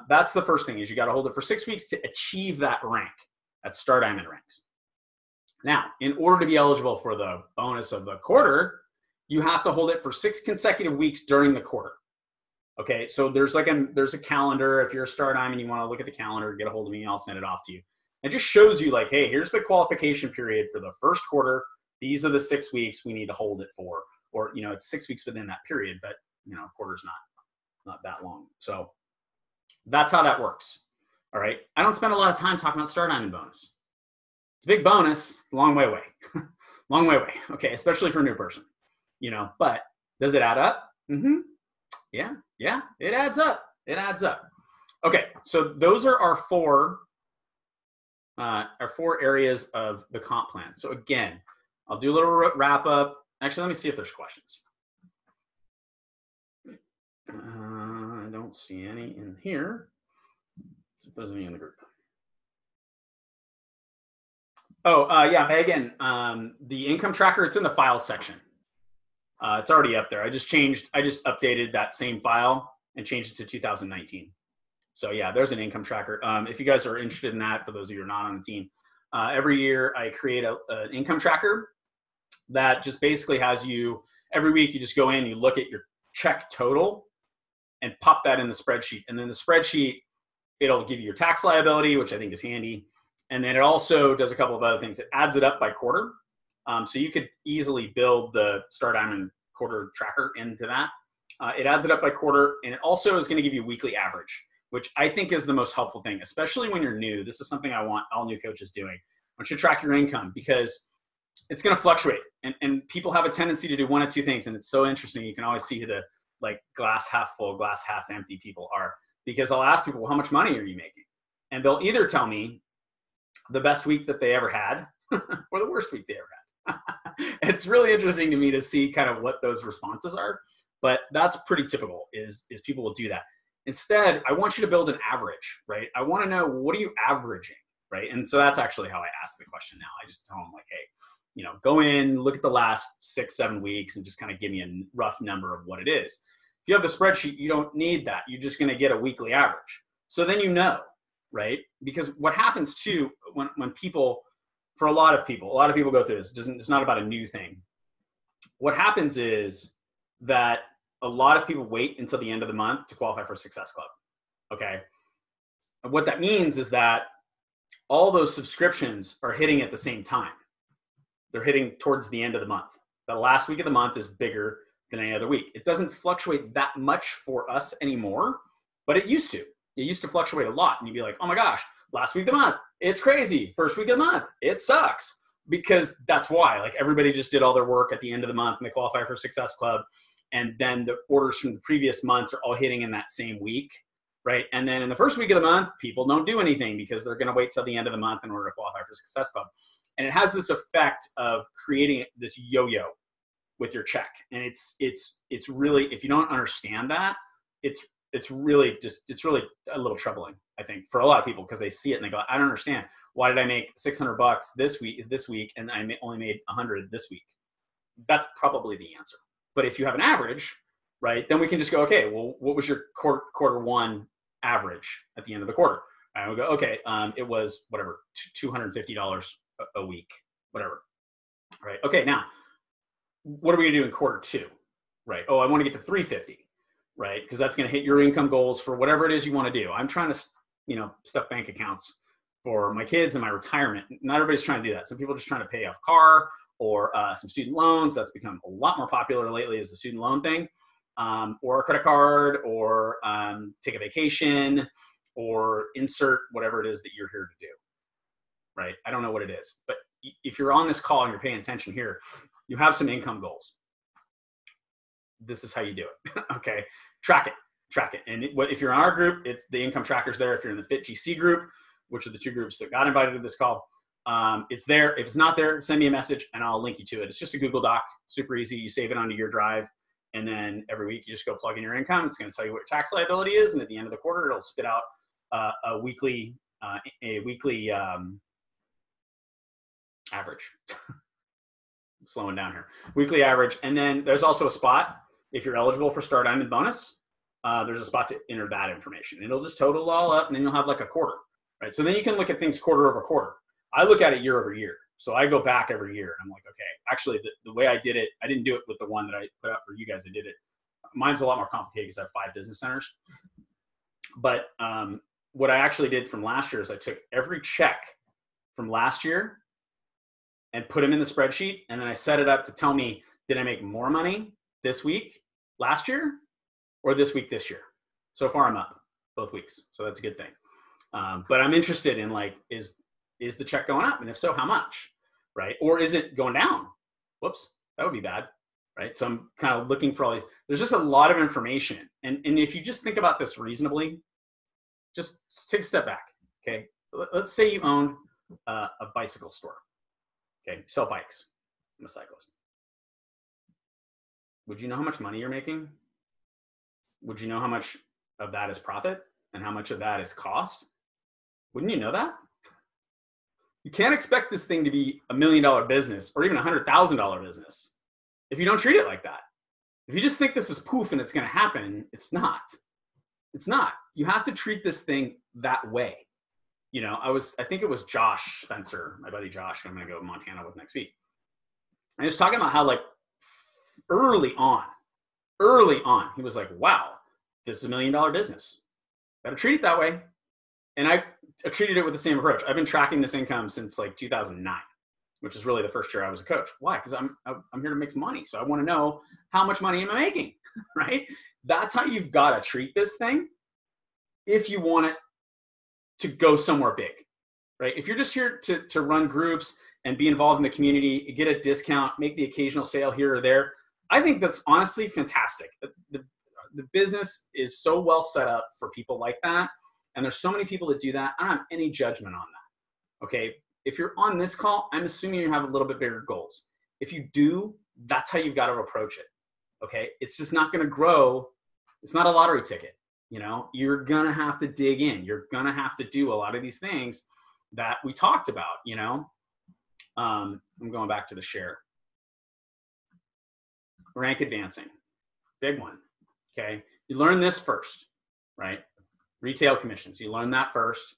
that's the first thing, is you got to hold it for 6 weeks to achieve that rank, that Star Diamond ranks. Now, in order to be eligible for the bonus of the quarter, you have to hold it for 6 consecutive weeks during the quarter. Okay. So there's a calendar. If you're a Star Diamond, you want to look at the calendar, get a hold of me, I'll send it off to you. It just shows you like, hey, here's the qualification period for the first quarter. These are the 6 weeks we need to hold it for, or, it's 6 weeks within that period, but a quarter's not that long. So that's how that works. All right. I don't spend a lot of time talking about Star Diamond bonus. It's a big bonus, long way away, long way away. Okay. Especially for a new person, but does it add up? Mm-hmm. Yeah. It adds up. It adds up. Okay. So those are our 4 areas of the comp plan. So again, I'll do a little wrap up. Actually, let me see if there's questions. I don't see any in here. Let's see if there's any in the group. Oh, yeah, Megan, the income tracker, it's in the file section. It's already up there. I just updated that same file and changed it to 2019. So yeah, there's an income tracker. If you guys are interested in that, for those of you who are not on the team, every year I create an income tracker that just basically has you, every week you just go in, you look at your check total and pop that in the spreadsheet. And then the spreadsheet, it'll give you your tax liability, which I think is handy. And then it also does a couple of other things. It adds it up by quarter. So you could easily build the Star Diamond quarter tracker into that. It adds it up by quarter, and it also is going to give you a weekly average, which I think is the most helpful thing, especially when you're new. This is something I want all new coaches doing. I want you to track your income, because it's going to fluctuate, and people have a tendency to do one of 2 things. And it's so interesting. You can always see who the glass half full, glass half empty people are, because I'll ask people, well, how much money are you making? And they'll either tell me the best week that they ever had or the worst week they ever had. It's really interesting to me to see kind of what those responses are, but that's pretty typical is people will do that. Instead, I want you to build an average, right? I want to know, what are you averaging, right? And so that's actually how I ask the question now. I just tell them like, hey, go in, look at the last 6-7 weeks and just kind of give me a rough number of what it is. If you have the spreadsheet, you don't need that. You're just going to get a weekly average. So then right? Because what happens too, when people, for a lot of people go through this, it's not about a new thing. What happens is that a lot of people wait until the end of the month to qualify for Success Club. Okay. And what that means is that all those subscriptions are hitting at the same time. They're hitting towards the end of the month. The last week of the month is bigger than any other week. It doesn't fluctuate that much for us anymore, but it used to. It used to fluctuate a lot. And you'd be like, oh my gosh, last week of the month, it's crazy. First week of the month, it sucks. Because that's why, everybody just did all their work at the end of the month and they qualify for Success Club. And then the orders from the previous months are all hitting in that same week, right? And then in the first week of the month, people don't do anything because they're going to wait till the end of the month in order to qualify for Success Club. And it has this effect of creating this yo-yo with your check. And it's really, if you don't understand that, it's really a little troubling, I think, for a lot of people, because they see it and they go, I don't understand. Why did I make $600 this week and I only made 100 this week? That's probably the answer. But if you have an average, right, then we can just go, okay, well, what was your quarter one average at the end of the quarter? And we'll go, okay, it was whatever, $250 a week, whatever, right? Okay, now, what are we gonna do in quarter two, right? Oh, I wanna get to 350, right? Because that's gonna hit your income goals for whatever it is you wanna do. I'm trying to, stuff bank accounts for my kids and my retirement. Not everybody's trying to do that. Some people are just trying to pay off a car or some student loans. That's become a lot more popular lately as a student loan thing, or a credit card, or take a vacation, or insert whatever it is that you're here to do, right? I don't know what it is, but if you're on this call and you're paying attention here, you have some income goals. This is how you do it. Okay, track it. And if you're in our group, it's the income trackers there. If you're in the Fit GC group, which are the two groups that got invited to this call, it's there. If it's not there, send me a message and I'll link you to it. It's just a Google Doc, super easy. You save it onto your drive, and then every week you just go plug in your income. It's going to tell you what your tax liability is, and at the end of the quarter, it'll spit out a weekly average. I'm slowing down here. Weekly average, and then there's also a spot if you're eligible for Star Diamond bonus. There's a spot to enter that information. It'll just total it all up, and then you'll have like a quarter, right? So then you can look at things quarter over quarter. I look at it year over year. So I go back every year. I'm like, okay, actually the way I did it, I didn't do it with the one that I put out for you guys. I did it. Mine's a lot more complicated because I have 5 business centers. But what I actually did from last year is I took every check from last year and put them in the spreadsheet. And then I set it up to tell me, did I make more money this week last year or this week this year? So far I'm up both weeks. So that's a good thing. But I'm interested in, like, is the check going up? And if so, how much, right? Or is it going down? Whoops, that would be bad, right? So I'm kind of looking for all these. There's just a lot of information. And if you just think about this reasonably, just take a step back, okay? Let's say you own a bicycle store, okay? Sell bikes. I'm a cyclist. Would you know how much money you're making? Would you know how much of that is profit and how much of that is cost? Wouldn't you know that? You can't expect this thing to be $1 million business or even a $100,000 business if you don't treat it like that. If you just think this is poof and it's going to happen, it's not. It's not. You have to treat this thing that way. You know, I think it was Josh Spencer, my buddy Josh, who I'm going to go to Montana with next week. And he was talking about how, like, early on, he was like, wow, this is $1 million business. Got to treat it that way. And I treated it with the same approach. I've been tracking this income since like 2009, which is really the first year I was a coach. Why? Because I'm here to make some money. So I want to know, how much money am I making, right? That's how you've got to treat this thing if you want it to go somewhere big, right? If you're just here to run groups and be involved in the community, get a discount, make the occasional sale here or there, I think that's honestly fantastic. The business is so well set up for people like that. And there's so many people that do that. I don't have any judgment on that. Okay. If you're on this call, I'm assuming you have a little bit bigger goals. If you do, that's how you've got to approach it. Okay. It's just not going to grow. It's not a lottery ticket. You know, you're going to have to dig in. You're going to have to do a lot of these things that we talked about, you know. I'm going back to the share. Rank advancing. Big one. Okay. You learn this first, right? Retail commissions. You learn that first.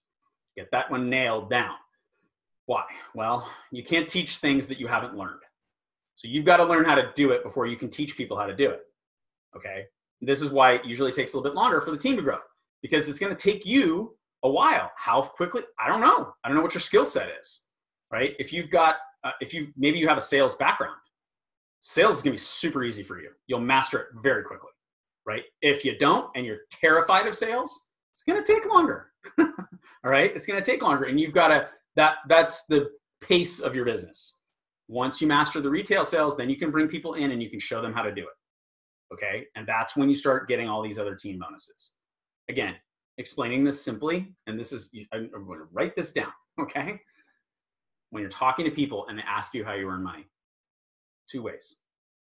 Get that one nailed down. Why? Well, you can't teach things that you haven't learned. So you've got to learn how to do it before you can teach people how to do it. Okay. This is why it usually takes a little bit longer for the team to grow, because it's going to take you a while. How quickly? I don't know. I don't know what your skill set is, right? If you've got, maybe you have a sales background, sales is going to be super easy for you. You'll master it very quickly, right? If you don't, and you're terrified of sales, it's going to take longer. All right. It's going to take longer. And you've got to, that's the pace of your business. Once you master the retail sales, then you can bring people in and you can show them how to do it. Okay. And that's when you start getting all these other team bonuses. Again, explaining this simply, and this is, I'm going to write this down. Okay. When you're talking to people and they ask you how you earn money, 2 ways.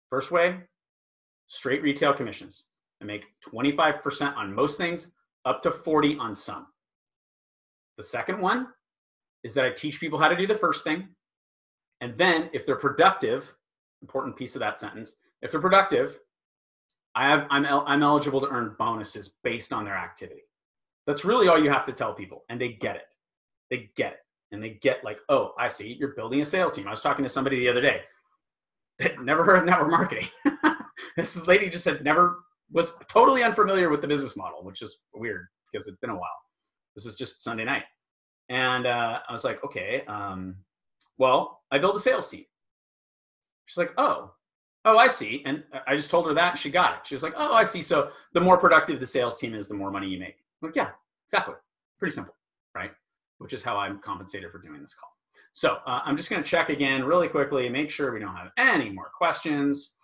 First way, straight retail commissions. I make 25% on most things, up to 40 on some. The second one is that I teach people how to do the first thing. And then if they're productive, important piece of that sentence, if they're productive, I'm eligible to earn bonuses based on their activity. That's really all you have to tell people. And they get it. They get it. And they get like, oh, I see, you're building a sales team. I was talking to somebody the other day that never heard of network marketing. This lady just was totally unfamiliar with the business model, which is weird because it's been a while. This is just Sunday night. And I was like, okay, well, I build a sales team. She's like, oh, I see. And I just told her that and she got it. She was like, oh, I see. So the more productive the sales team is, the more money you make. I'm like, yeah, exactly. Pretty simple, right? Which is how I'm compensated for doing this call. So I'm just going to check again really quickly, make sure we don't have any more questions.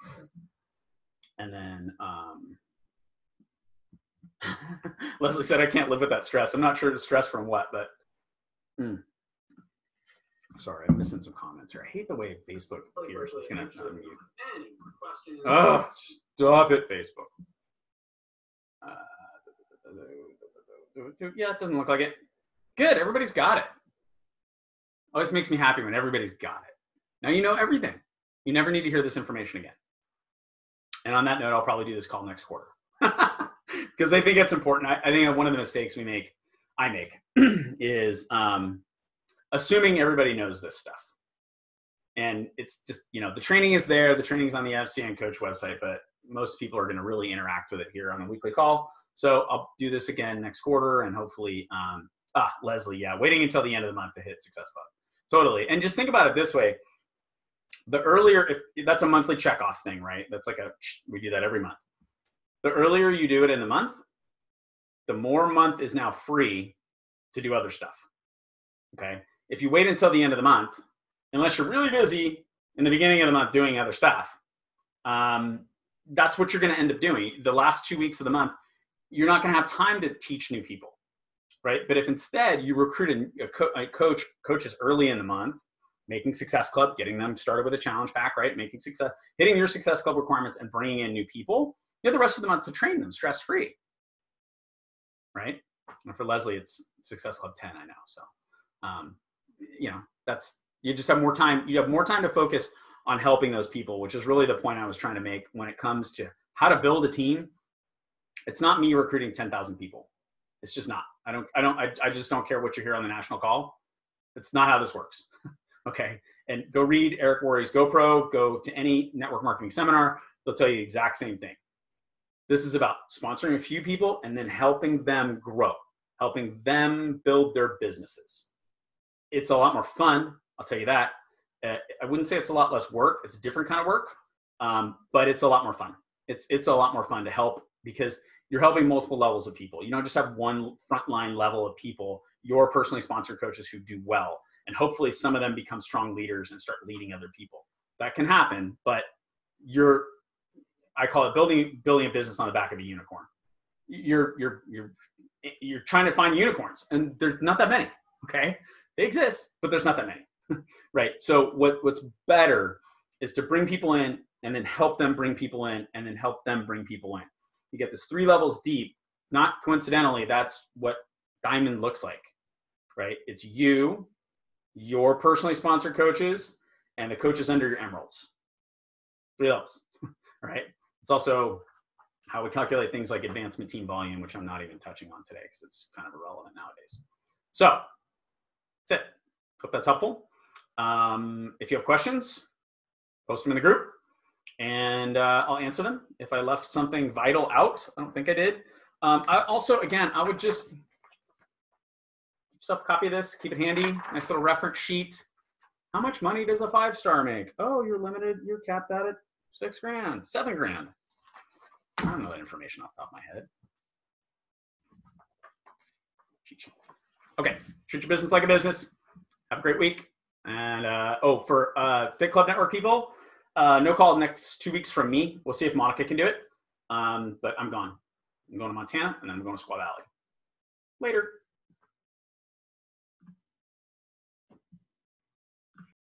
And then Leslie said, I can't live with that stress. I'm not sure the stress from what, but sorry, I'm missing some comments here. I hate the way Facebook appears. It's going to unmute. Oh, stop it, Facebook. Yeah, it doesn't look like it. Good, everybody's got it. Always makes me happy when everybody's got it. Now you know everything. You never need to hear this information again. And on that note, I'll probably do this call next quarter. Because I think it's important. I think one of the mistakes I make is assuming everybody knows this stuff. And it's just, the training is there. The training is on the FCN Coach website, but most people are going to really interact with it here on a weekly call. So I'll do this again next quarter and hopefully, Leslie, yeah, waiting until the end of the month to hit Success Club. Totally. And just think about it this way. The earlier, if that's a monthly checkoff thing, right? That's like we do that every month. The earlier you do it in the month, the more month is now free to do other stuff. Okay. If you wait until the end of the month, unless you're really busy in the beginning of the month doing other stuff, that's what you're going to end up doing. The last 2 weeks of the month, you're not going to have time to teach new people, right? But if instead you recruit coaches early in the month, making Success Club, getting them started with a challenge pack, right? Hitting your Success Club requirements and bringing in new people, you have the rest of the month to train them stress-free, right? And for Leslie, it's Success Club 10, I know. So, you just have more time. You have more time to focus on helping those people, which is really the point I was trying to make when it comes to how to build a team. It's not me recruiting 10,000 people. It's just not. I just don't care what you hear on the national call. It's not how this works. Okay. And go read Eric Worre's GoPro, go to any network marketing seminar. They'll tell you the exact same thing. This is about sponsoring a few people and then helping them grow, helping them build their businesses. It's a lot more fun. I'll tell you that. I wouldn't say it's a lot less work. It's a different kind of work, but it's a lot more fun. It's a lot more fun to help because you're helping multiple levels of people. You don't just have one frontline level of people, your personally sponsored coaches who do well. And hopefully some of them become strong leaders and start leading other people. That can happen, but I call it building a business on the back of a unicorn. You're trying to find unicorns, and there's not that many. Okay, they exist, but there's not that many. Right. So what's better is to bring people in and then help them bring people in and then help them bring people in. You get this 3 levels deep. Not coincidentally, that's what Diamond looks like. Right. It's you, your personally sponsored coaches, and the coaches under your emeralds. 3 levels. Right. It's also how we calculate things like advancement team volume, which I'm not even touching on today because it's kind of irrelevant nowadays. So that's it. Hope that's helpful. If you have questions, post them in the group and I'll answer them. If I left something vital out, I don't think I did. I would just copy this, keep it handy. Nice little reference sheet. How much money does a 5-star make? Oh, you're limited. You're capped out at $6,000, $7,000. I don't know that information off the top of my head. Okay, treat your business like a business. Have a great week. And for Fit Club Network people, no call next 2 weeks from me. We'll see if Monica can do it. But I'm gone. I'm going to Montana and I'm going to Squaw Valley. Later.